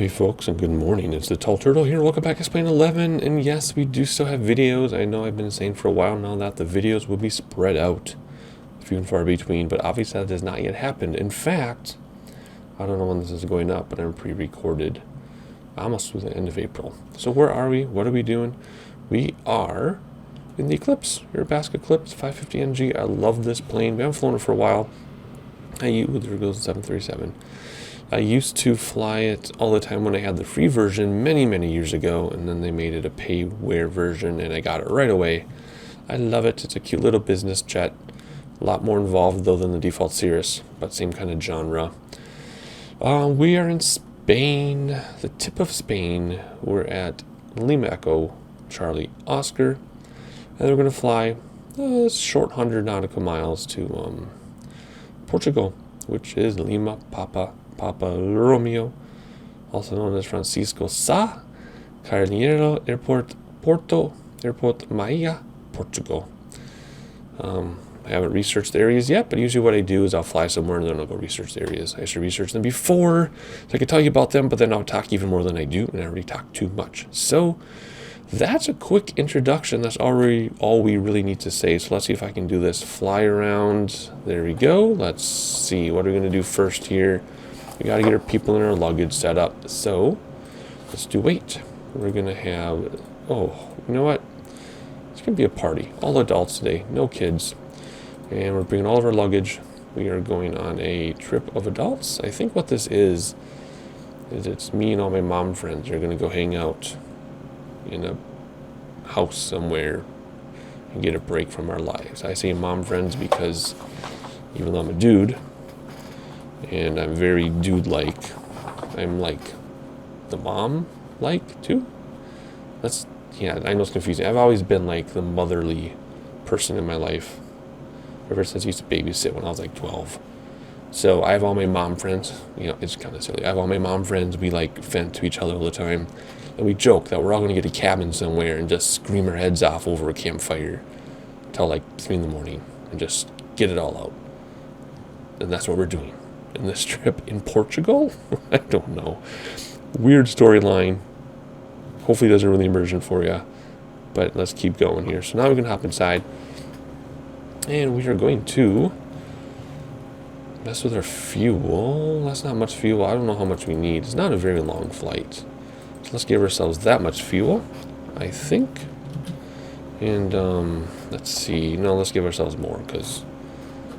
Howdy folks, and good morning. It's the Tall Turtle here. Welcome back to Explain 11, and yes, we do still have videos. I know I've been saying for a while now that the videos will be spread out, few and far between, but obviously that has not yet happened. In fact, I don't know when this is going up, but I'm pre-recorded almost through the end of April. So where are we? What are we doing? We are in the Eclipse, Aerobask Eclipse 550NG. I love this plane. We haven't flown it for a while. There goes the 737. I used to fly it all the time when I had the free version many years ago, and then they made it a pay-wear version, and I got it right away. I love it. It's a cute little business jet. A lot more involved, though, than the default Cirrus, but same kind of genre. We are in Spain, the tip of Spain. We're at Lima Echo Charlie Oscar, and we're going to fly a short 100 nautical miles to Portugal, which is Lima Papa Romeo, also known as Francisco Sá, Carneiro Airport, Porto, Airport Maia, Portugal. I haven't researched the areas yet, but usually what I do is I'll fly somewhere and then I'll go research the areas. I should research them before, so I can tell you about them, but then I'll talk even more than I do, and I already talk too much. So that's a quick introduction. That's already all we really need to say. So let's see if I can do this. Fly around. There we go. Let's see. What are we going to do first here? We got to get our people and our luggage set up. So let's do weight. We're going to have, you know what? It's going to be a party. All adults today, no kids. And we're bringing all of our luggage. We are going on a trip of adults. I think what this is it's me and all my mom friends are going to go hang out in a house somewhere and get a break from our lives. I say mom friends because even though I'm a dude and I'm very dude-like, I'm like the mom-like too. I know it's confusing. I've always been like the motherly person in my life ever since I used to babysit when I was like 12. So I have all my mom friends. It's kind of silly. I have all my mom friends. We like vent to each other all the time. And we joke that we're all going to get a cabin somewhere and just scream our heads off over a campfire till like 3 a.m. and just get it all out. And that's what we're doing in this trip in Portugal. I don't know. Weird storyline. Hopefully it doesn't ruin the immersion for you. But let's keep going here. So now we can hop inside. And we are going to mess with our fuel. That's not much fuel. I don't know how much we need. It's not a very long flight. So let's give ourselves that much fuel, I think. And let's see. No, let's give ourselves more because...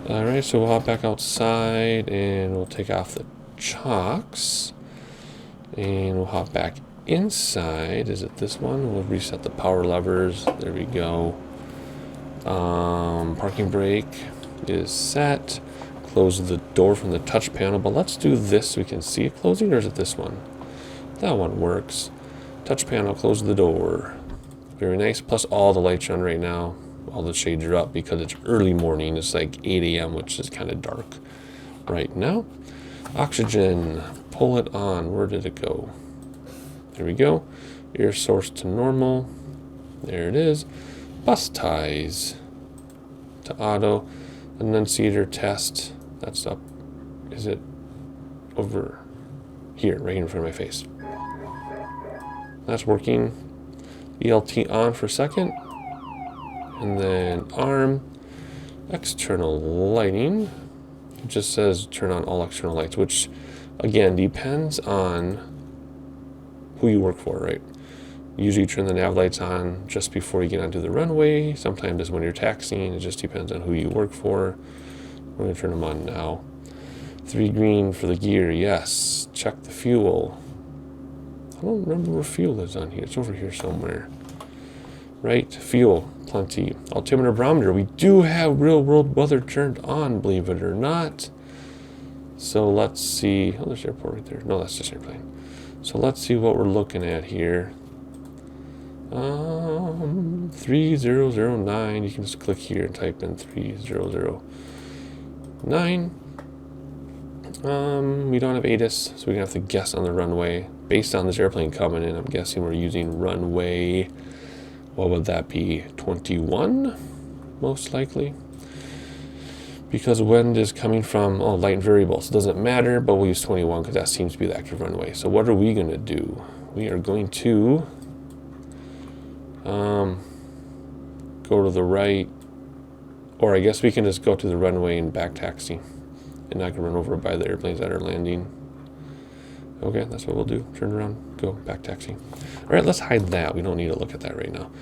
Alright, so we'll hop back outside and we'll take off the chocks. And we'll hop back inside. Is it this one? We'll reset the power levers. There we go. Parking brake is set. Close the door from the touch panel. But let's do this so we can see it closing, or is it this one? That one works. Touch panel, close the door. Very nice. Plus all the lights are on right now. All the shades are up because it's early morning. It's like 8 a.m., which is kind of dark right now. Oxygen. Pull it on. Where did it go? There we go. Air source to normal. There it is. Bus ties to auto. Annunciator test. That's up. Is it over here, right in front of my face? That's working. ELT on for a second. And then arm. External lighting. It just says turn on all external lights, which again depends on who you work for, right? Usually you turn the nav lights on just before you get onto the runway. Sometimes it's when you're taxiing. It just depends on who you work for. We're going to turn them on now. 3 green for the gear, yes. Check the fuel. I don't remember where fuel is on here. It's over here somewhere. Right, fuel, plenty. Altimeter barometer. We do have real world weather turned on, believe it or not. So let's see. Oh, there's the airport right there. No, that's just airplane. So let's see what we're looking at here. 3009. You can just click here and type in 3009. We don't have ATIS, so we're gonna have to guess on the runway. Based on this airplane coming in, I'm guessing we're using runway, what would that be, 21? Most likely. because wind is coming from light and variable, so it doesn't matter, but we'll use 21 because that seems to be the active runway. So what are we going to do? We are going to go to the right, or I guess we can just go to the runway and back taxi, and I can run over by the airplanes that are landing. Okay, that's what we'll do. Turn around, go back taxi. All right, let's hide that. We don't need to look at that right now.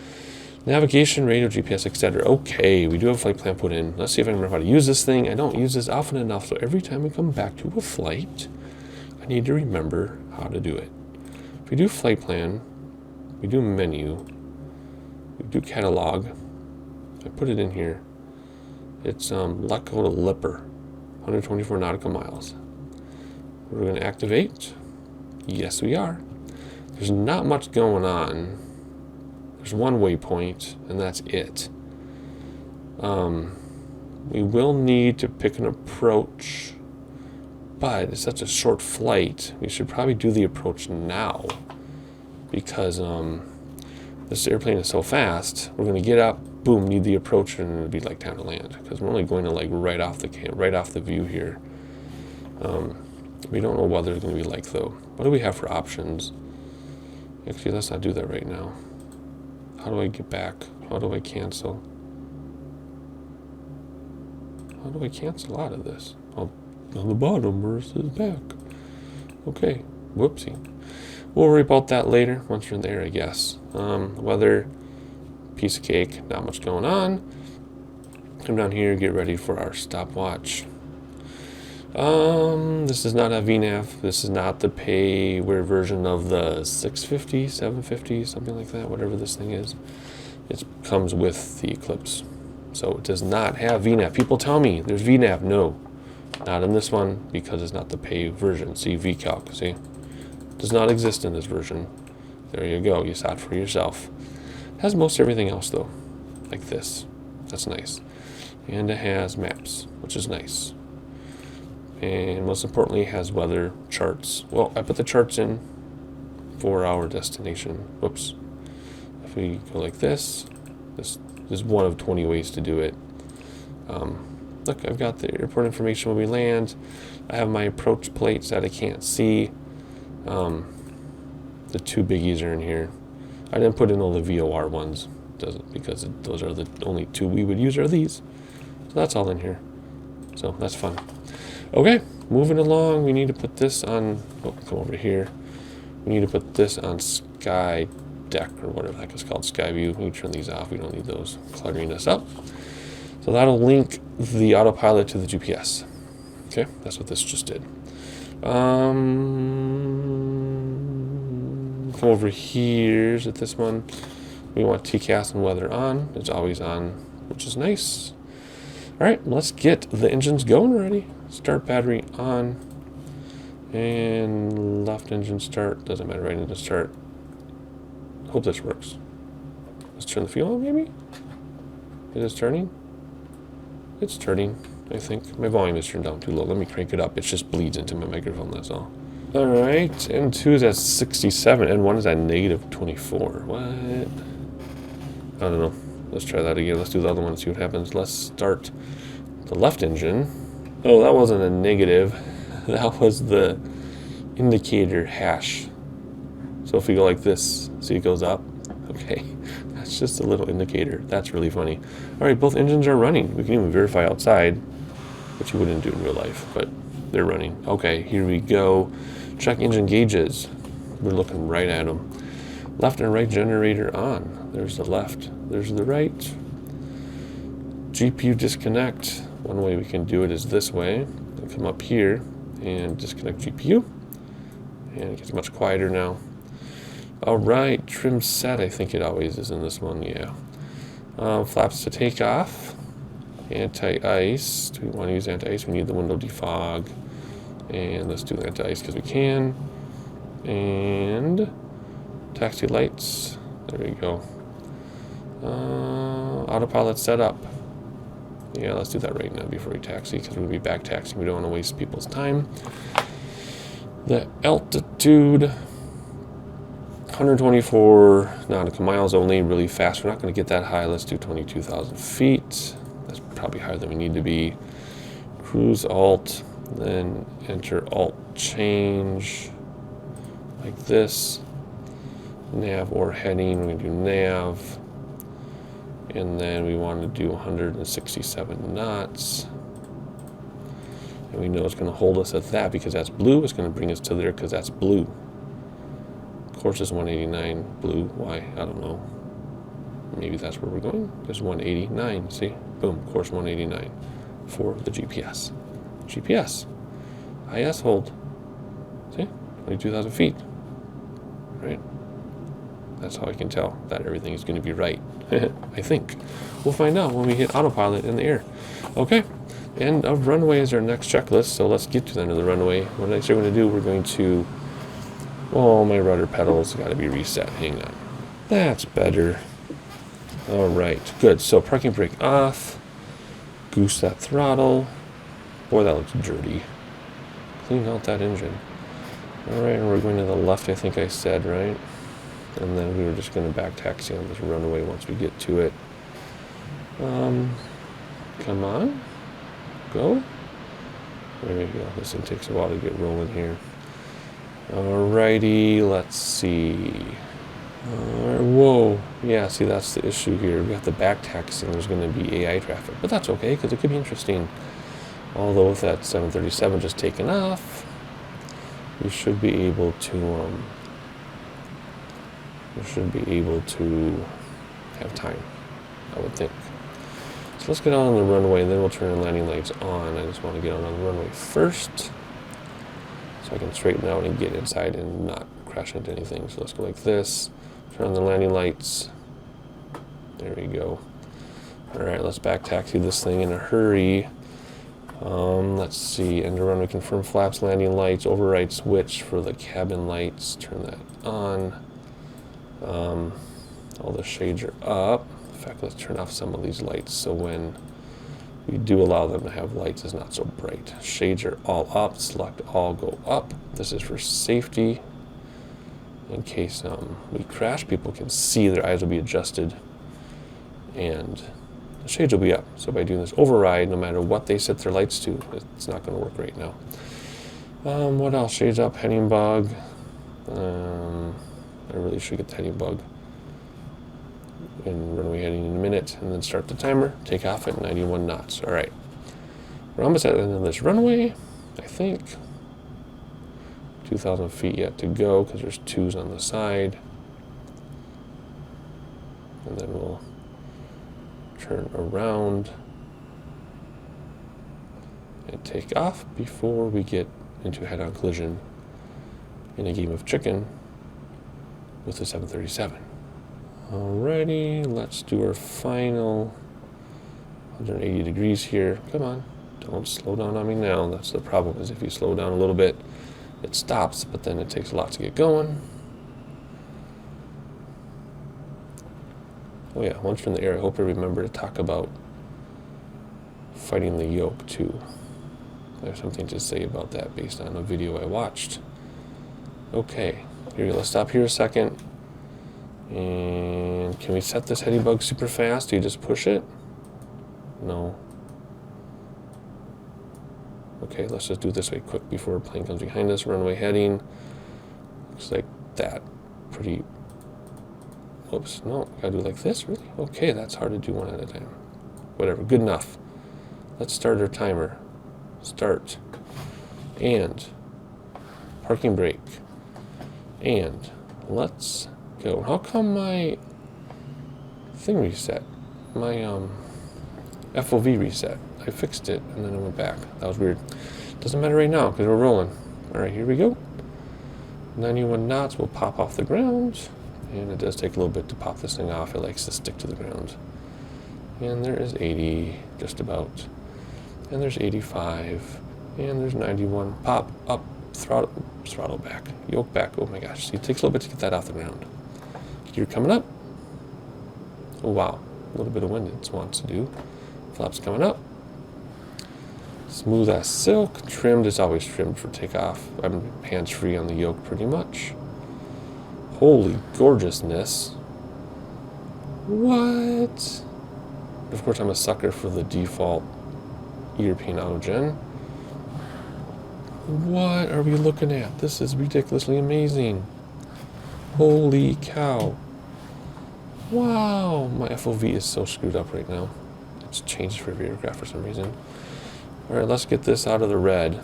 Navigation, radio, GPS, etc. Okay, we do have a flight plan put in. Let's see if I can remember how to use this thing. I don't use this often enough, so every time we come back to a flight, I need to remember how to do it. If we do flight plan, we do menu, we do catalog. I put it in here. It's LECO to Lipper, 124 nautical miles. We're going to activate. Yes, we are. There's not much going on. There's one waypoint, and that's it. We will need to pick an approach, but it's such a short flight. We should probably do the approach now because this airplane is so fast. We're going to get up, boom, need the approach, and it'll be like time to land because we're only going to like right off the view here. We don't know what it's going to be like though. What do we have for options? Actually, let's not do that right now. How do I get back? How do I cancel? How do I cancel out of this? Oh, on the bottom where it says back. Okay, whoopsie. We'll worry about that later once we're in there, I guess. Weather, piece of cake, not much going on. Come down here, get ready for our stopwatch. This is not a VNAV. This is not the payware version of the 650, 750, something like that, whatever this thing is. It comes with the Eclipse. So it does not have VNAV. People tell me there's VNAV. No, not in this one because it's not the pay version. See, VCalc, see? It does not exist in this version. There you go. You saw it for yourself. It has most everything else though, like this. That's nice. And it has maps, which is nice. And most importantly, it has weather charts. Well, I put the charts in for our destination. Whoops. If we go like this is one of 20 ways to do it. Look, I've got the airport information when we land. I have my approach plates that I can't see. The two biggies are in here. I didn't put in all the VOR ones, because those are the only two we would use are these. So that's all in here. So that's fun. Okay, moving along. We need to put this on. Oh, come over here. We need to put this on Sky Deck or whatever the heck it's called, Sky View. We turn these off. We don't need those cluttering us up. So that'll link the autopilot to the GPS. Okay, that's what this just did. Come over here at this one. We want TCAS and weather on. It's always on, which is nice. All right, let's get the engines going already. Start battery on. And left engine start. Doesn't matter, right engine start. Hope this works. Let's turn the fuel on, maybe? Is it turning? It's turning, I think. My volume is turned down too low. Let me crank it up. It just bleeds into my microphone, that's all. All right, N2 is at 67, N1 is at negative 24. What? I don't know. Let's try that again. Let's do the other one and see what happens. Let's start the left engine. Oh, that wasn't a negative. That was the indicator hash. So if we go like this, see it goes up? Okay, that's just a little indicator. That's really funny. All right, both engines are running. We can even verify outside, which you wouldn't do in real life, but they're running. Okay, here we go. Check engine gauges. We're looking right at them. Left and right generator on. There's the left, there's the right. GPU disconnect. One way we can do it is this way. We'll come up here and disconnect GPU. And it gets much quieter now. All right, trim set. I think it always is in this one, yeah. Flaps to take off. Anti-ice. Do we want to use anti-ice? We need the window defog. And let's do anti-ice because we can. And taxi lights. There we go. Autopilot setup. Yeah, let's do that right now before we taxi because we'll be back taxiing. We don't want to waste people's time. The altitude, 124 nautical miles only, really fast. We're not going to get that high. Let's do 22,000 feet. That's probably higher than we need to be. cruise alt, then enter alt change like this. Nav or heading, we do nav. And then we want to do 167 knots. And we know it's going to hold us at that because that's blue. It's going to bring us to there because that's blue. Course is 189 blue. Why? I don't know. Maybe that's where we're going. There's 189. See? Boom. Course 189 for the GPS. GPS. IS hold. See? 22,000 feet. Right? That's how I can tell that everything is going to be right. I think. We'll find out when we hit autopilot in the air. Okay. End of runway is our next checklist. So let's get to the end of the runway. What next we're going to do, we're going to... Oh, my rudder pedals got to be reset. Hang on. That's better. All right. Good. So parking brake off. Goose that throttle. Boy, that looks dirty. Clean out that engine. All right. And we're going to the left, I think I said, right? And then we were just going to back taxi on this runway once we get to it. Come on. Go. There we go. This thing takes a while to get rolling here. Alrighty, let's see. Whoa. Yeah, see, that's the issue here. We got the back taxiing. There's going to be AI traffic. But that's okay, because it could be interesting. Although with that 737 just taking off, we should be able to... we should be able to have time, I would think. So let's get on the runway, and then we'll turn the landing lights on. I just want to get on the runway first, so I can straighten out and get inside and not crash into anything. So let's go like this, turn on the landing lights. There we go. All right, let's back taxi this thing in a hurry. Let's see, end of runway, confirm flaps, landing lights, override switch for the cabin lights, turn that on. All the shades are up. In fact, let's turn off some of these lights so when we do allow them to have lights, it's not so bright. Shades are all up. Select all, go up. This is for safety. In case we crash, people can see, their eyes will be adjusted, and the shades will be up. So by doing this override, no matter what they set their lights to, it's not going to work right now. What else? Shades up, heading bug. I really should get the heading bug. And runway heading in a minute, and then start the timer. Take off at 91 knots. All right. We're almost at the end of this runway, I think. 2,000 feet yet to go, because there's twos on the side. And then we'll turn around and take off before we get into a head-on collision in a game of chicken with the 737. Alrighty, let's do our final 180 degrees here. Come on, don't slow down on me now. That's the problem, is if you slow down a little bit, it stops, but then it takes a lot to get going. Oh yeah, once you're in the air, I hope I remember to talk about fighting the yoke too. I have something to say about that based on a video I watched. Okay, here, let's stop here a second. And can we set this heading bug super fast? Do you just push it? No. Okay, let's just do it this way quick before a plane comes behind us. Runway heading. Looks like that. Pretty... Whoops, no, gotta do it like this, really? Okay, that's hard to do one at a time. Whatever, good enough. Let's start our timer. Start. And parking brake. And let's go. How come my thing reset? My FOV reset. I fixed it and then it went back. That was weird. Doesn't matter right now because we're rolling. All right, here we go. 91 knots will pop off the ground. And it does take a little bit to pop this thing off. It likes to stick to the ground. And there is 80, just about. And there's 85. And there's 91. Pop up, throttle back, yoke back. Oh my gosh, see, it takes a little bit to get that off the ground. Gear coming up. Oh wow, a little bit of wind it wants to do. Flaps coming up. Smooth as silk. Trimmed is always trimmed for takeoff. I'm hands-free on the yoke pretty much. Holy gorgeousness. What? Of course, I'm a sucker for the default European Autogen. What are we looking at? This is ridiculously amazing. Holy cow. Wow, my FOV is so screwed up right now. It's changed for every aircraft for some reason. Alright, let's get this out of the red.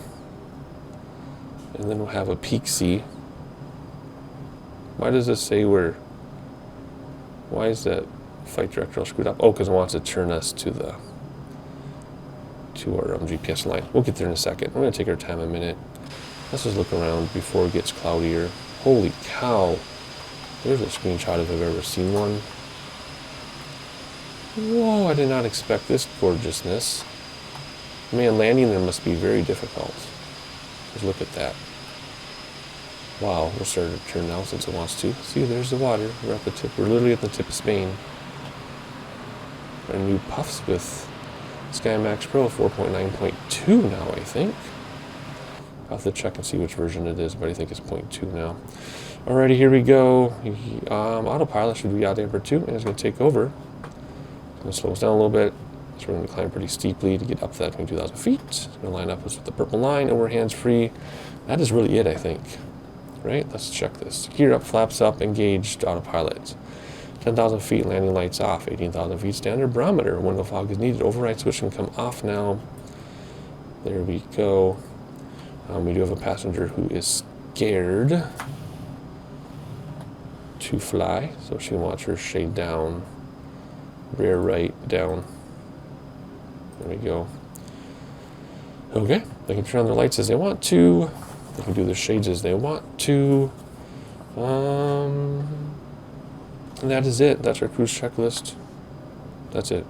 And then we'll have a peek see. Why does this say we're... Why is that flight director all screwed up? Oh, because it wants to turn us to the... to our GPS line. We'll get there in a second. We're going to take our time a minute. Let's just look around before it gets cloudier. Holy cow. There's a screenshot if I've ever seen one. Whoa, I did not expect this gorgeousness. Man, landing there must be very difficult. Just look at that. Wow, we're starting to turn now since it wants to. See, there's the water. We're at the tip. We're literally at the tip of Spain. Our new puffs with SkyMaxx Pro 4.9.2 now, I think. I'll have to check and see which version it is, but I think it's 0.2 now. Alrighty, here we go. Autopilot should be out there 2, and it's going to take over. It's going to slow us down a little bit. So we're going to climb pretty steeply to get up to that 22,000 feet. It's going to line up us with the purple line, and we're hands-free. That is really it, I think. Right? Let's check this. Gear up, flaps up, engaged, autopilot. 10,000 feet, landing lights off. 18,000 feet, standard barometer. Window fog is needed. Override switch can come off now. There we go. We do have a passenger who is scared to fly, so she wants her shade down. Rear right, down. There we go. Okay, they can turn on their lights as they want to. They can do their shades as they want to. And that is it. That's our cruise checklist. That's it.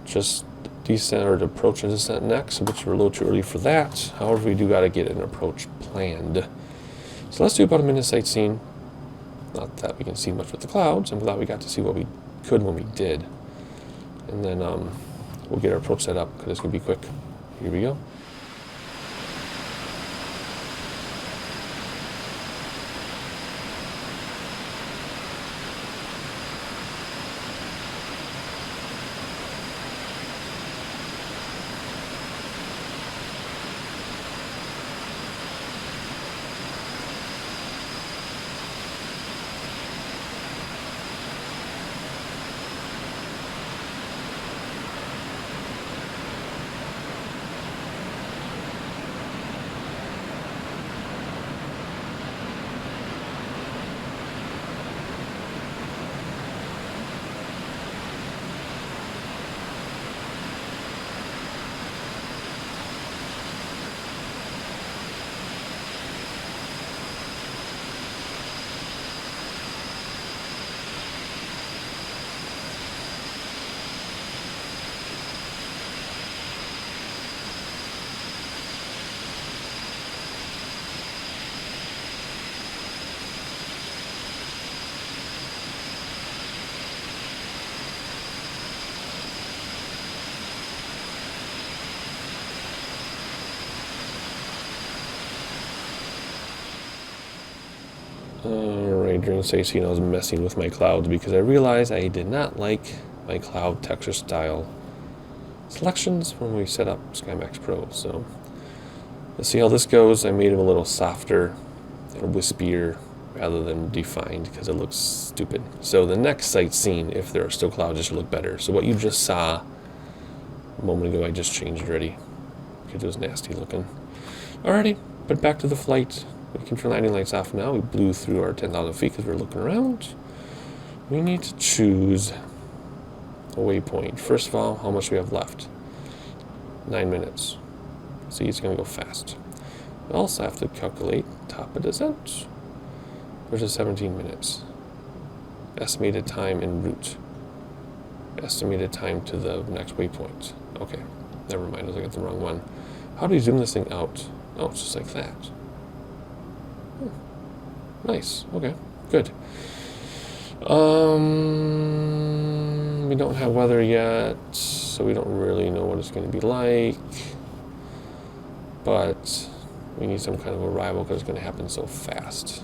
Just descent or to approach and descent next, which we're a little too early for that. However, we do got to get an approach planned. So let's do about a minute sightseeing. Not that we can see much with the clouds. I'm glad we got to see what we could when we did. And then we'll get our approach set up because it's going to be quick. Here we go. Alright, during sightseeing I was messing with my clouds because I realized I did not like my cloud texture style selections when we set up SkyMaxx Pro. So let's see how this goes. I made them a little softer and wispier rather than defined because it looks stupid. So the next sightseeing, if there are still clouds, it should look better. So what you just saw a moment ago, I just changed already because it was nasty looking. Alrighty, but back to the flight. We can turn landing lights off now. We blew through our 10,000 feet because we're looking around. We need to choose a waypoint. First of all, how much we have left? 9 minutes. See, it's going to go fast. We also have to calculate top of descent. There's 17 minutes. Estimated time en route. Estimated time to the next waypoint. Okay, never mind. I was looking at the wrong one. How do you zoom this thing out? Oh, it's just like that. Nice. Okay. Good. We don't have weather yet, so we don't really know what it's going to be like. But we need some kind of arrival because it's going to happen so fast.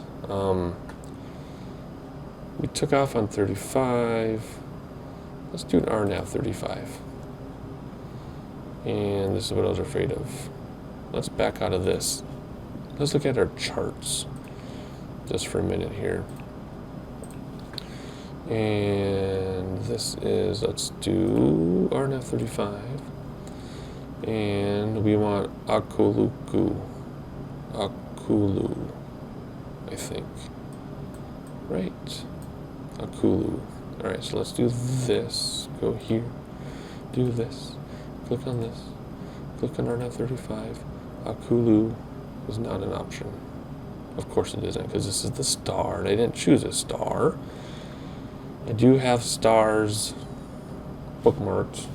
We took off on 35. Let's do an RNAV 35. And this is what I was afraid of. Let's back out of this. Let's look at our charts just for a minute here. And this is, let's do RNF 35. And we want Akulu, I think. Right? Akulu. Alright, so let's do this. Go here. Do this. Click on this. Click on RNF 35. Akulu is not an option. Of course it isn't, because this is the star, and I didn't choose a star. I do have stars bookmarked,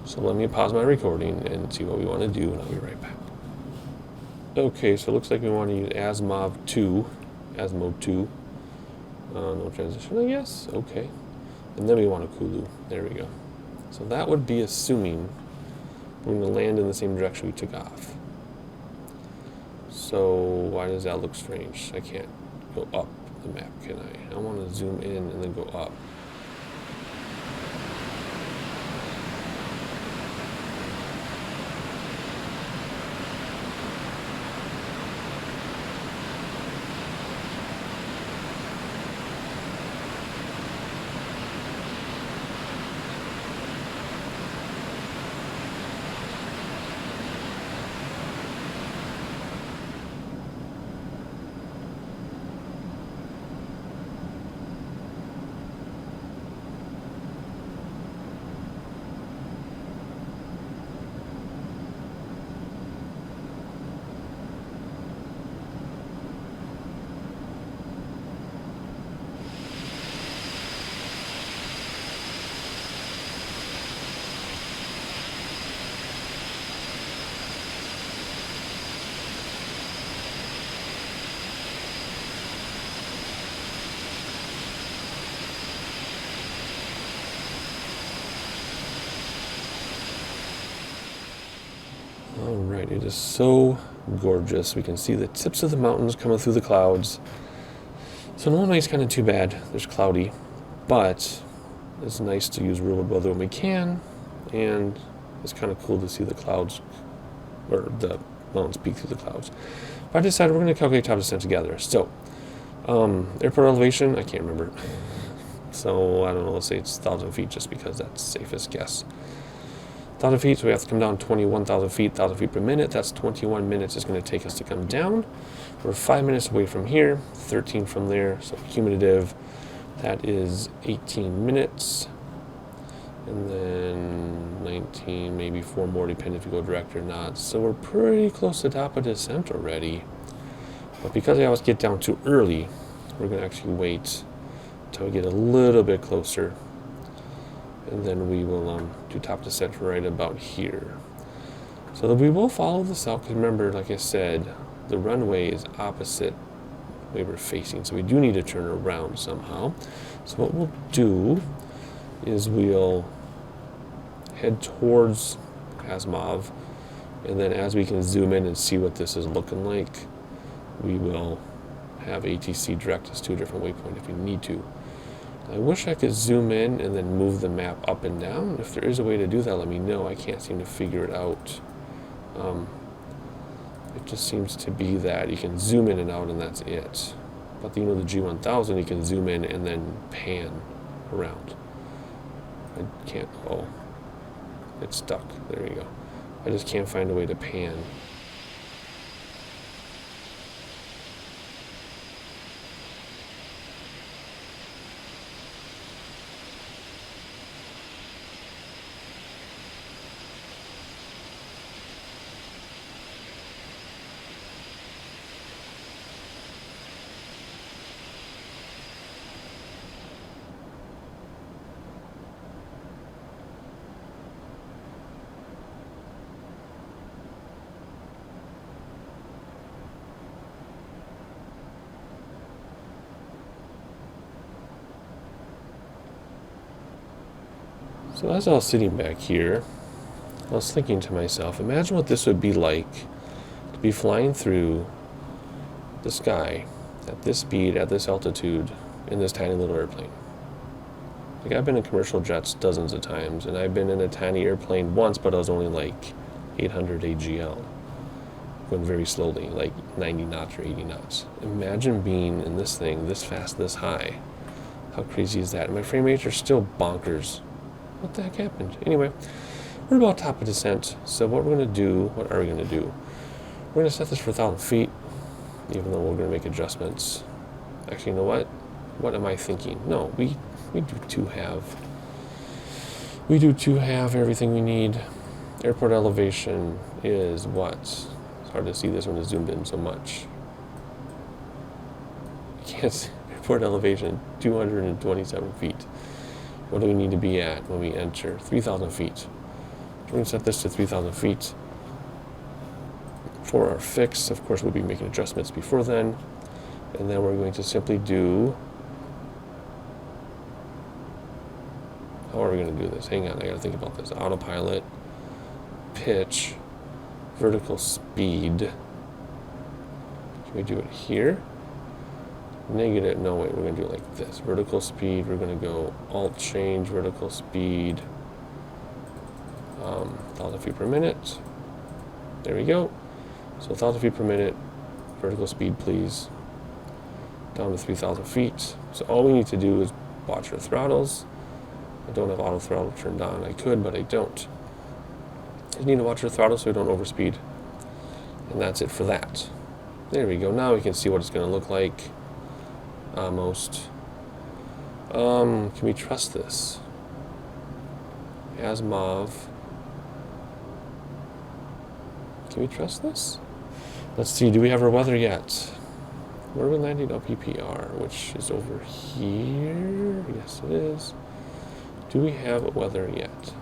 so let me pause my recording and see what we want to do, and I'll be right back. Okay, so it looks like we want to use Asmode 2. No transition, I guess. Okay. And then we want a Kulu. There we go. So that would be assuming we're going to land in the same direction we took off. So why does that look strange? I can't go up the map, can I? I want to zoom in and then go up. Alright, it is so gorgeous. We can see the tips of the mountains coming through the clouds. So normal night's kind of too bad. There's cloudy, but it's nice to use real weather when we can, and it's kind of cool to see the clouds, or the mountains peek through the clouds. But I decided we're going to calculate top descent together. So, airport elevation, I can't remember. So, I don't know, let's say it's 1,000 feet just because that's the safest guess. 1,000 feet, so we have to come down 21,000 feet, 1,000 feet per minute. That's 21 minutes it's going to take us to come down. We're 5 minutes away from here, 13 from there, so cumulative, that is 18 minutes. And then 19, maybe 4 more, depending if you go direct or not. So we're pretty close to the top of descent already. But because I always get down too early, we're going to actually wait until we get a little bit closer. And then we will do top descent right about here. So that we will follow this out, because remember, like I said, the runway is opposite the way we're facing. So we do need to turn around somehow. So what we'll do is we'll head towards Asmode, and then as we can zoom in and see what this is looking like, we will have ATC direct us to a different waypoint if we need to. I wish I could zoom in and then move the map up and down. If there is a way to do that, let me know. I can't seem to figure it out. It just seems to be that you can zoom in and out and that's it. But you know, the G1000, you can zoom in and then pan around. I can't, oh, it's stuck. There you go. I just can't find a way to pan. So as I was sitting back here, I was thinking to myself, imagine what this would be like to be flying through the sky at this speed, at this altitude, in this tiny little airplane. Like, I've been in commercial jets dozens of times, and I've been in a tiny airplane once, but I was only like 800 AGL, going very slowly, like 90 knots or 80 knots. Imagine being in this thing this fast, this high. How crazy is that? And my frame rates are still bonkers. What the heck happened? Anyway, we're about top of descent. So what we're going to do, what are we going to do? We're going to set this for 1,000 feet, even though we're going to make adjustments. Actually, you know what? What am I thinking? No, we do have everything we need. Airport elevation is what? It's hard to see this when it's zoomed in so much. I can't see. Airport elevation, 227 feet. What do we need to be at when we enter? 3,000 feet. We're going to set this to 3,000 feet. For our fix, of course, we'll be making adjustments before then. And then we're going to simply do... How are we going to do this? Hang on, I got to think about this. Autopilot, pitch, vertical speed. Can we do it here? Negative, no, wait, we're going to do it like this. Vertical speed, we're going to go alt change, vertical speed, 1,000 feet per minute. There we go. So 1,000 feet per minute, vertical speed, please. Down to 3,000 feet. So all we need to do is watch our throttles. I don't have auto throttle turned on. I could, but I don't. I just need to watch our throttle so we don't overspeed. And that's it for that. There we go. Now we can see what it's going to look like. Almost. Can we trust this? Asimov. Can we trust this? Let's see. Do we have our weather yet? Where are we landing? LPPR, which is over here. Yes, it is. Do we have weather yet?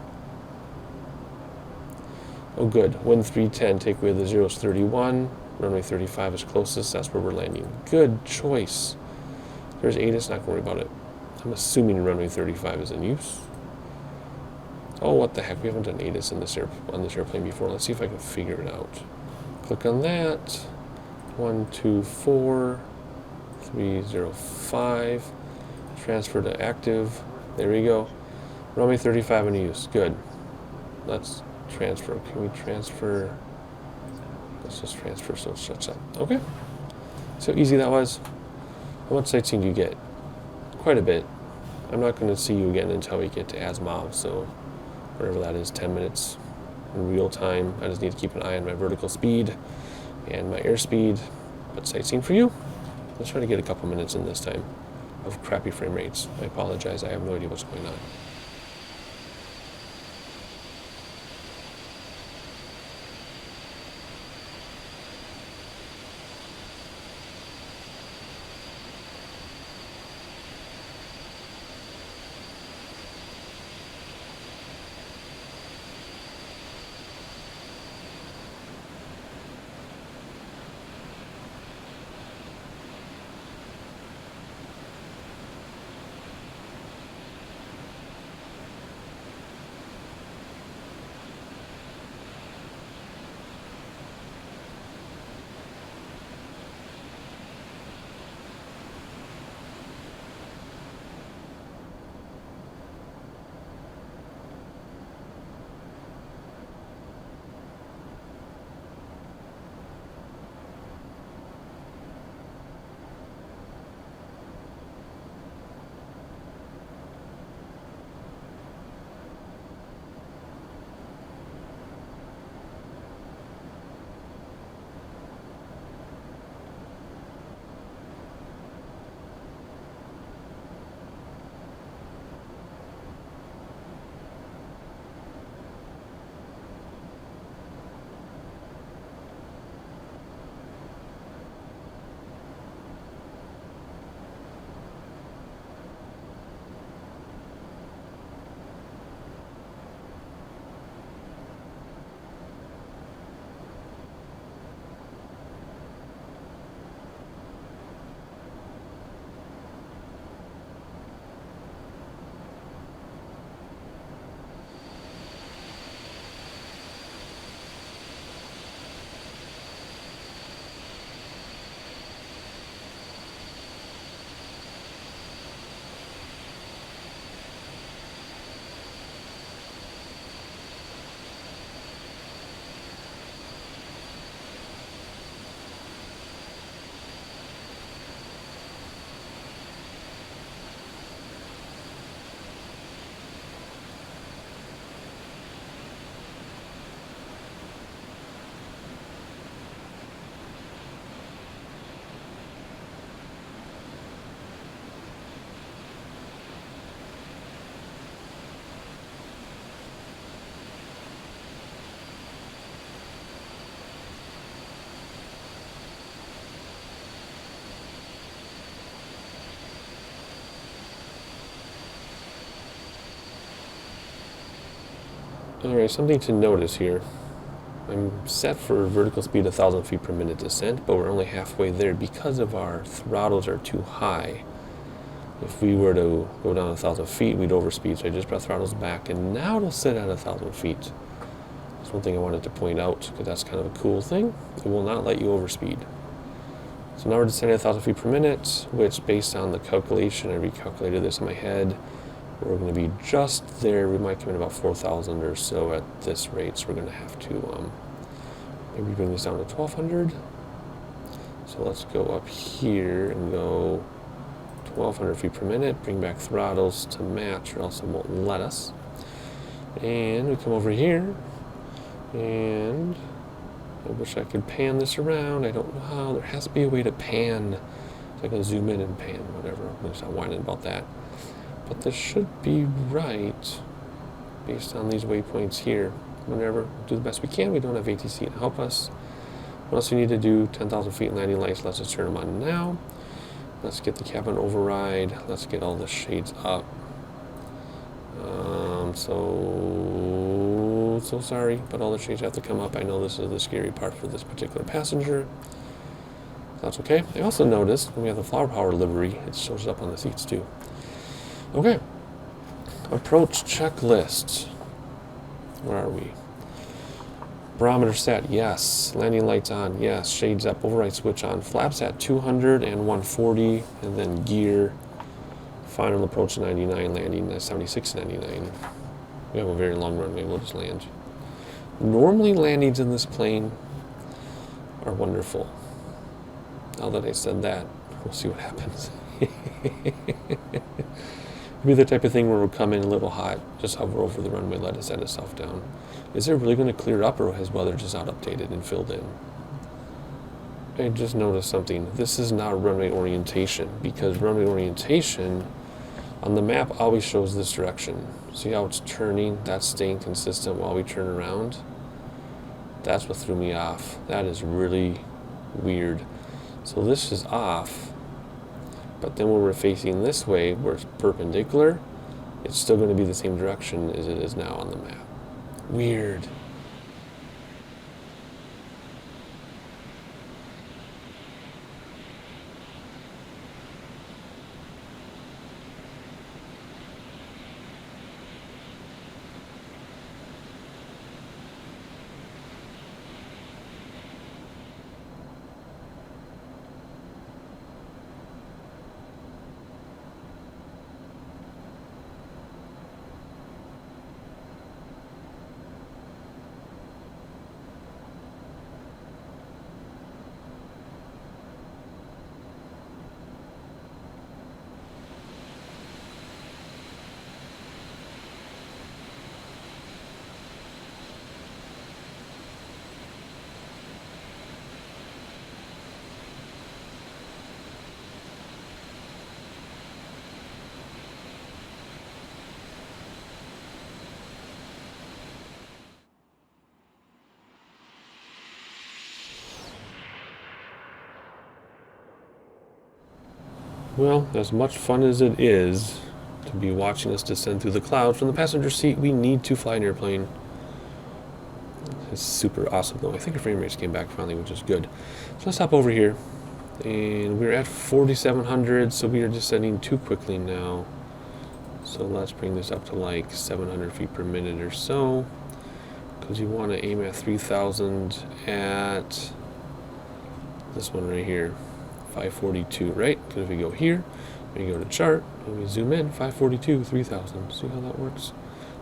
Oh, good. Wind 310. Take away the 0's 31. Runway 35 is closest. That's where we're landing. Good choice. There's ATIS, not going to worry about it. I'm assuming runway 35 is in use. Oh, what the heck? We haven't done ATIS on this airplane before. Let's see if I can figure it out. Click on that. 124 305. Transfer to active. There we go. Runway 35 in use. Good. Let's transfer. Can we transfer? Let's just transfer so it shuts up. Okay. So easy that was. How much sightseeing do you get? Quite a bit. I'm not going to see you again until we get to Asimov, so whatever that is, 10 minutes in real time. I just need to keep an eye on my vertical speed and my airspeed. But sightseeing for you, let's try to get a couple minutes in this time of crappy frame rates. I apologize, I have no idea what's going on. Alright, something to notice here. I'm set for vertical speed 1,000 feet per minute descent, but we're only halfway there because of our throttles are too high. If we were to go down 1,000 feet, we'd overspeed, so I just brought throttles back, and now it'll sit at 1,000 feet. That's one thing I wanted to point out, because that's kind of a cool thing. It will not let you overspeed. So now we're descending at 1,000 feet per minute, which based on the calculation, I recalculated this in my head, we're going to be just there. We might come in about 4,000 or so at this rate, so we're going to have to maybe bring this down to 1,200. So let's go up here and go 1,200 feet per minute, bring back throttles to match, or else it won't let us. And we come over here, and I wish I could pan this around. I don't know how. There has to be a way to pan. So I can zoom in and pan, whatever. I'm going to stop whining about that. But this should be right based on these waypoints here. Whenever, do the best we can. We don't have ATC to help us. What else we need to do? 10,000 feet landing lights. Let's just turn them on now. Let's get the cabin override. Let's get all the shades up. So sorry, but all the shades have to come up. I know this is the scary part for this particular passenger. That's okay. I also noticed when we have the flower power livery, it shows up on the seats too. Okay. Approach checklist. Where are we? Barometer set, yes. Landing lights on, yes. Shades up, override switch on. Flaps at 200 and 140, and then gear. Final approach 99, landing at 76.99. We have a very long runway, we'll just land. Normally landings in this plane are wonderful. Now that I said that, we'll see what happens. It'll be the type of thing where we'll come in a little hot, just hover over the runway, let it set itself down. Is it really going to clear up, or has weather just not updated and filled in? I just noticed something. This is not runway orientation, because runway orientation on the map always shows this direction. See how it's turning? That's staying consistent while we turn around. That's what threw me off. That is really weird. So this is off, but then when we're facing this way, where it's perpendicular, it's still going to be the same direction as it is now on the map. Weird. Well, as much fun as it is to be watching us descend through the clouds from the passenger seat, we need to fly an airplane. It's super awesome though. I think our frame rates came back finally, which is good. So let's hop over here. And we're at 4,700, so we are descending too quickly now. So let's bring this up to like 700 feet per minute or so, because you want to aim at 3,000 at this one right here. 542, right? Because if we go here, we go to chart, and we zoom in, 542, 3,000. See how that works?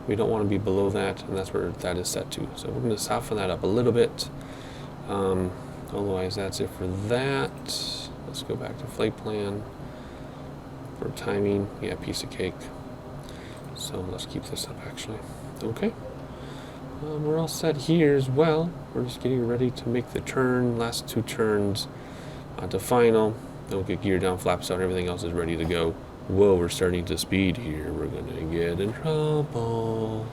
We don't want to be below that, and that's where that is set to. So we're going to soften that up a little bit. Otherwise, that's it for that. Let's go back to flight plan. For timing, yeah, piece of cake. So let's keep this up, actually. Okay. We're all set here as well. We're just getting ready to make the turn, last two turns. To final, then we'll get gear down, flaps out, everything else is ready to go. Whoa, we're starting to speed here. We're gonna get in trouble.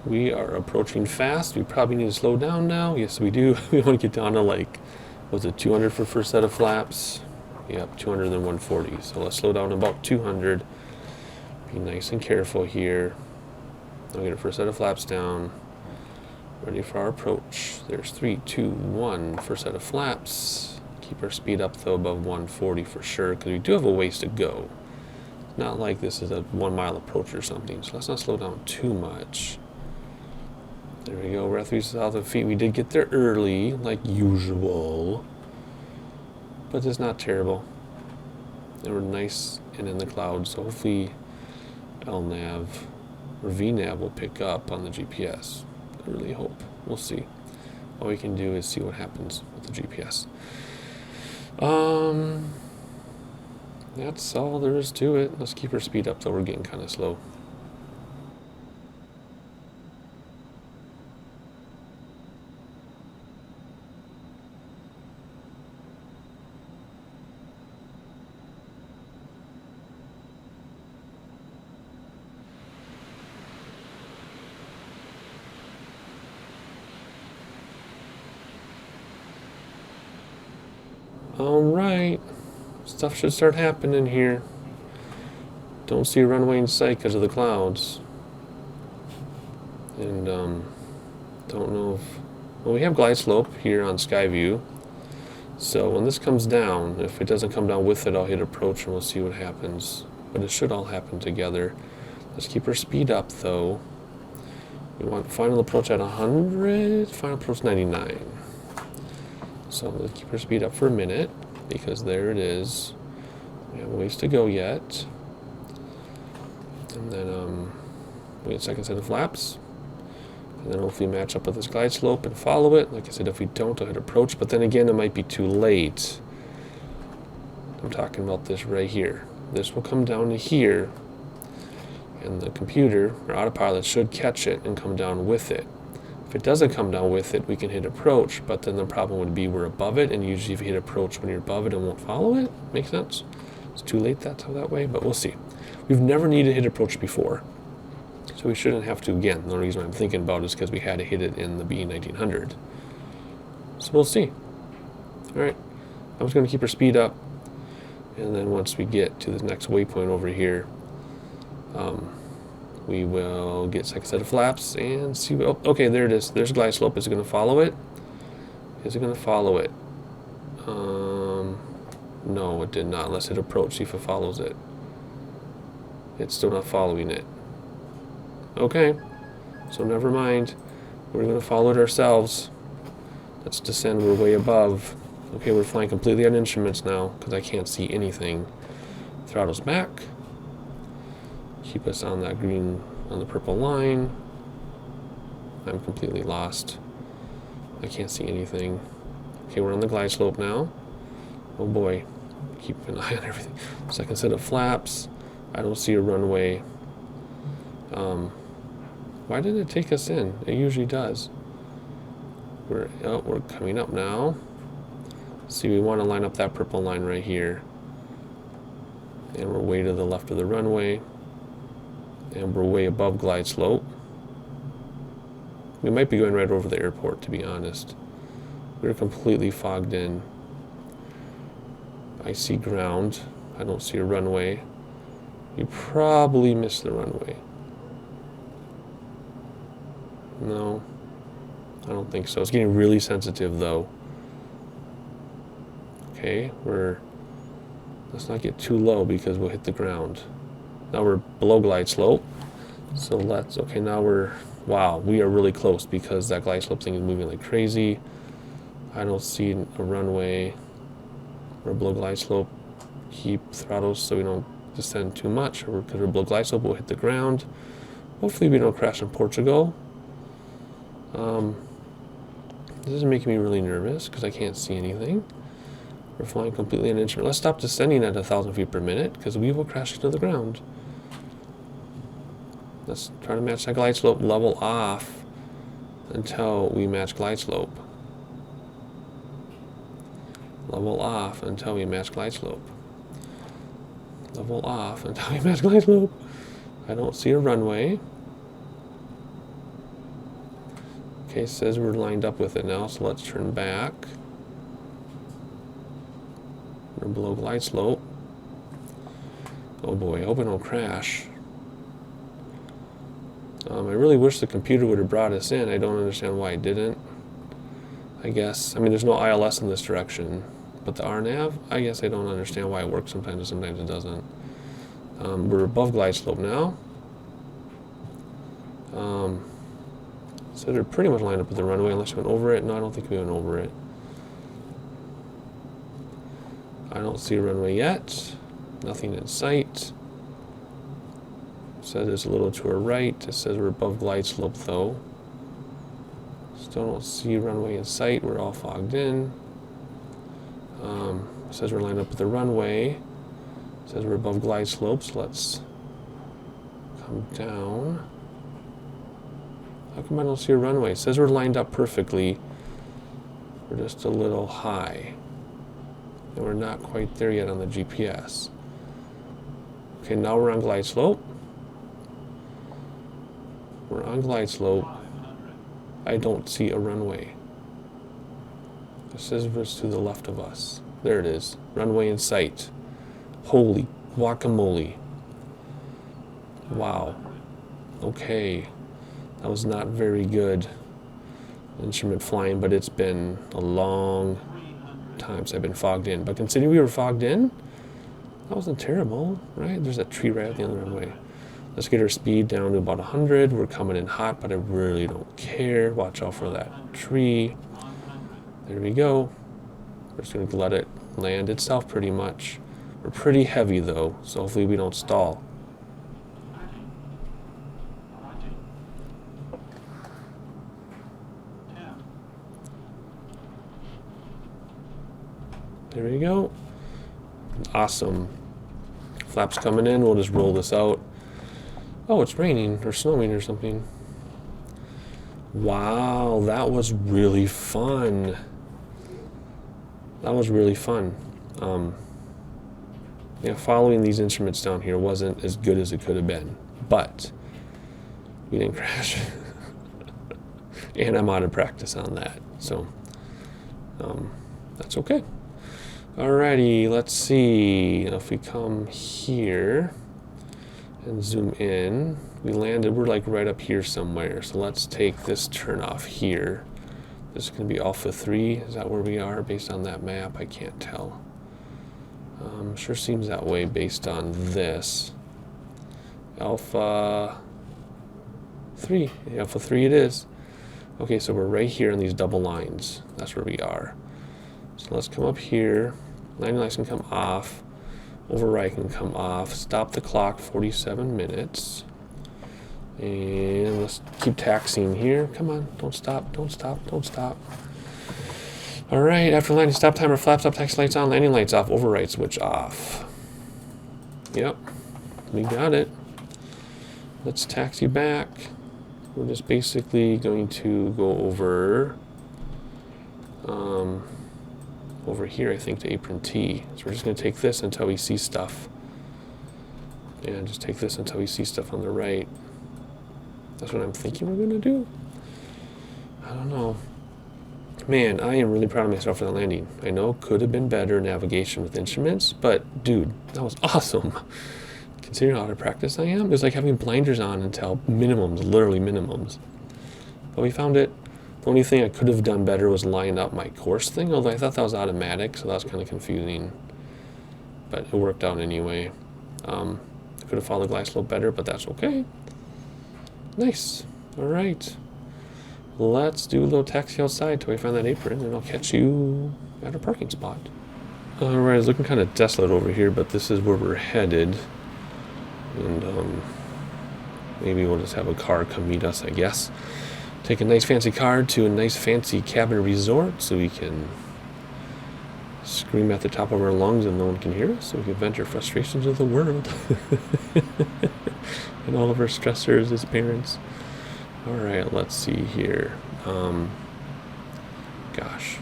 We are approaching fast. We probably need to slow down now. Yes, we do. We want to get down to like, was it 200 for first set of flaps? Yep, 200 then 140. So let's slow down to about 200. Be nice and careful here. I'll get our first set of flaps down. Ready for our approach. There's 3, 2, 1. First set of flaps. Keep our speed up though above 140 for sure, because we do have a ways to go. It's not like this is a 1 mile approach or something, so let's not slow down too much. There we go, we're at 3,000 feet. We did get there early, like usual, but it's not terrible. And we're nice and in the clouds, so hopefully LNAV or VNAV will pick up on the GPS. I really hope. We'll see. All we can do is see what happens with the GPS. That's all there is to it. Let's keep our speed up, though we're getting kind of slow. Alright, stuff should start happening here. Don't see a runway in sight because of the clouds. And don't know if... Well, we have glide slope here on Skyview. So when this comes down, if it doesn't come down with it, I'll hit approach and we'll see what happens. But it should all happen together. Let's keep our speed up though. We want final approach at 100, final approach 99. So let's keep our speed up for a minute, because there it is. We have a ways to go yet. And then we get a second set of flaps. And then hopefully match up with this glide slope and follow it. Like I said, if we don't, I'll hit approach. But then again, it might be too late. I'm talking about this right here. This will come down to here. And the computer, or autopilot, should catch it and come down with it. If it doesn't come down with it, we can hit approach, but then the problem would be we're above it, and usually if you hit approach when you're above it, it won't follow it. Makes sense? It's too late that way, but we'll see. We've never needed to hit approach before, so we shouldn't have to again. The only reason I'm thinking about it is because we had to hit it in the B1900. So we'll see. Alright, I'm just going to keep our speed up, and then once we get to the next waypoint over here, we will get second set of flaps and see what, oh, okay, there it is. There's glide slope. Is it going to follow it? Is it going to follow it? No, it did not. Let's hit approach, see if it follows it. It's still not following it. Okay, so never mind. We're going to follow it ourselves. Let's descend. We're way above. Okay, we're flying completely on instruments now because I can't see anything. Throttles back. Keep us on that green, on the purple line. I'm completely lost. I can't see anything. Okay, we're on the glide slope now. Oh boy, keep an eye on everything. Second set of flaps. I don't see a runway. Why did it take us in? It usually does. We're coming up now. See, we want to line up that purple line right here. And we're way to the left of the runway. And we're way above glide slope. We might be going right over the airport, to be honest. We're completely fogged in. I see ground. I don't see a runway. You probably missed the runway. No, I don't think so. It's getting really sensitive though. Okay, let's not get too low because we'll hit the ground. Now we're below glide slope, so okay, now wow, we are really close because that glide slope thing is moving like crazy. I don't see a runway. We're below glide slope. Keep throttles so we don't descend too much, or because we're below glide slope, we'll hit the ground. Hopefully we don't crash in Portugal. This is making me really nervous because I can't see anything. We're flying completely on instrument. Let's stop descending at 1,000 feet per minute because we will crash into the ground. Let's try to match that glide slope, level off until we match glide slope. Level off until we match glide slope. Level off until we match glide slope. I don't see a runway. Okay, it says we're lined up with it now, so let's turn back. We're below glide slope. Oh boy, I hope I don't crash. I really wish the computer would have brought us in. I don't understand why it didn't. I guess, I mean, there's no ILS in this direction, but the RNAV, I guess I don't understand why it works sometimes and sometimes it doesn't. We're above glide slope now. So they're pretty much lined up with the runway unless we went over it. No, I don't think we went over it. I don't see a runway yet. Nothing in sight. It says it's a little to our right. It says we're above glide slope though. Still don't see a runway in sight. We're all fogged in. It says we're lined up with the runway. It says we're above glide slopes. Let's come down. How come I don't see a runway? It says we're lined up perfectly. We're just a little high. And we're not quite there yet on the GPS. Okay, now we're on glide slope. We're on glide slope. I don't see a runway. It says it's to the left of us. There it is. Runway in sight. Holy guacamole. Wow. Okay. That was not very good instrument flying, but it's been a long time since I've been fogged in. But considering we were fogged in, that wasn't terrible, right? There's a tree right at the end of the runway. Let's get our speed down to about 100. We're coming in hot, but I really don't care. Watch out for that tree. There we go. We're just going to let it land itself pretty much. We're pretty heavy though, so hopefully we don't stall. There we go. Awesome. Flaps coming in. We'll just roll this out. Oh, it's raining or snowing or something. Wow, that was really fun. That was really fun. Yeah, following these instruments down here wasn't as good as it could have been, but we didn't crash. And I'm out of practice on that, so that's okay. Alrighty, let's see. If we come here and zoom in, we landed, we're like right up here somewhere. So let's take this turn off here. This is going to be Alpha 3. Is that where we are based on that map? I can't tell. Sure seems that way based on this. Alpha 3. Alpha 3 it is. Okay, so we're right here in these double lines. That's where we are. So let's come up here. Landing lights can come off. Override can come off. Stop the clock, 47 minutes. And let's keep taxiing here. Come on, don't stop, don't stop, don't stop. All right, after landing, stop timer, flaps up, taxi lights on, landing lights off, override switch off. Yep, we got it. Let's taxi back. We're just basically going to go over over here, I think, to apron T. So we're just going to take this until we see stuff. And just take this until we see stuff on the right. That's what I'm thinking we're going to do. I don't know. Man, I am really proud of myself for that landing. I know could have been better navigation with instruments, but dude, that was awesome. Considering how out of practice I am, it was like having blinders on until minimums, literally minimums. But we found it. The only thing I could have done better was line up my course thing, although I thought that was automatic, so that was kind of confusing. But it worked out anyway. I could have followed the glide slope better, but that's okay. Nice. All right. Let's do a little taxi outside till we find that apron, and I'll catch you at a parking spot. All right, it's looking kind of desolate over here, but this is where we're headed. And maybe we'll just have a car come meet us, I guess. Take a nice fancy car to a nice fancy cabin resort so we can scream at the top of our lungs and no one can hear us, so we can vent our frustrations of the world. And all of our stressors as parents. All right, let's see here. Gosh,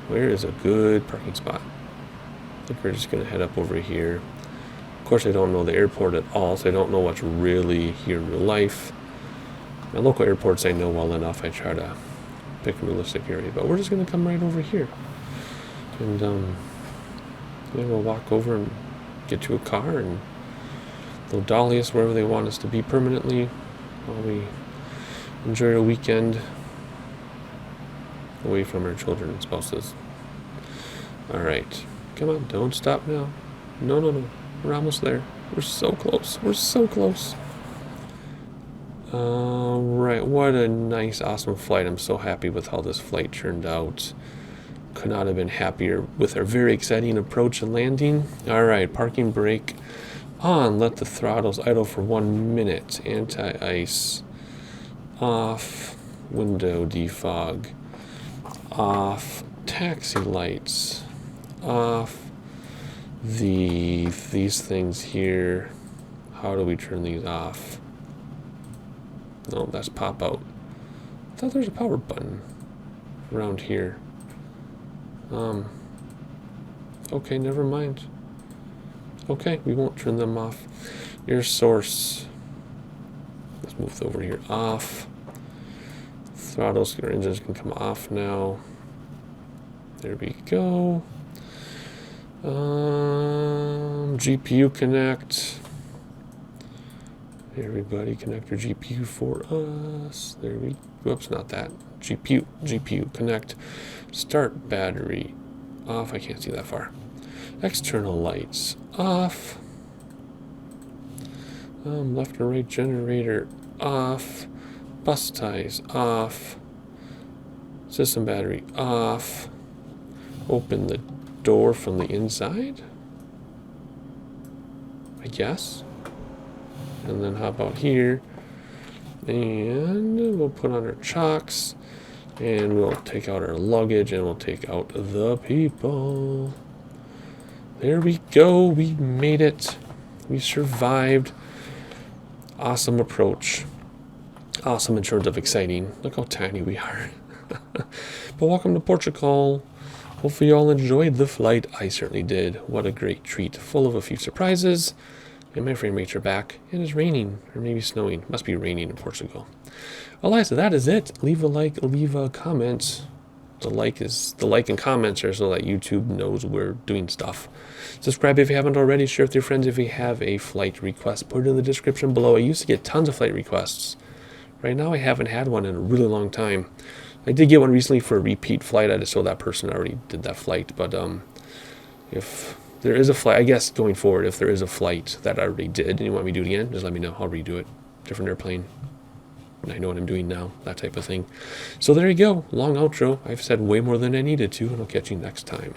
where is a good parking spot? I think we're just gonna head up over here. Of course, I don't know the airport at all, so I don't know what's really here in real life. My local airports I know well enough. I try to pick a realistic area, but we're just gonna come right over here, and then we'll walk over and get to a car, and they'll dolly us wherever they want us to be permanently while we enjoy our weekend away from our children and spouses. All right, come on, don't stop now. No, no, no, we're almost there. We're so close. We're so close. Right, what a nice, awesome flight. I'm so happy with how this flight turned out. Could not have been happier with our very exciting approach and landing. All right, parking brake on. Let the throttles idle for 1 minute. Anti-ice off. Window defog off. Taxi lights off. These things here. How do we turn these off? No, that's pop out. I thought there's a power button around here. Okay, never mind. Okay, we won't turn them off. Air source. Let's move over here. Off. Throttles, our engines can come off now. There we go. GPU connect. Everybody connect your GPU for us. There we, whoops, not that. GPU connect. Start battery off. I can't see that far. External lights off. Left and right generator off. Bus ties off. System battery off. Open the door from the inside, I guess. And then hop out here, and we'll put on our chocks, and we'll take out our luggage, and we'll take out the people. There we go. We made it. We survived. Awesome approach. Awesome in terms of exciting. Look how tiny we are. But welcome to Portugal. Hopefully you all enjoyed the flight. I certainly did. What a great treat. Full of a few surprises. And my frame rates are back. It is raining, or maybe snowing. Must be raining in Portugal. Well, guys, so that is it. Leave a like, leave a comment. The like and comments are so that YouTube knows we're doing stuff. Subscribe if you haven't already. Share with your friends if you have a flight request. Put it in the description below. I used to get tons of flight requests. Right now, I haven't had one in a really long time. I did get one recently for a repeat flight. I just saw that person already did that flight. But if there is a flight, I guess going forward, if there is a flight that I already did and you want me to do it again, just let me know. I'll redo it. Different airplane. And I know what I'm doing now. That type of thing. So there you go. Long outro. I've said way more than I needed to, and I'll catch you next time.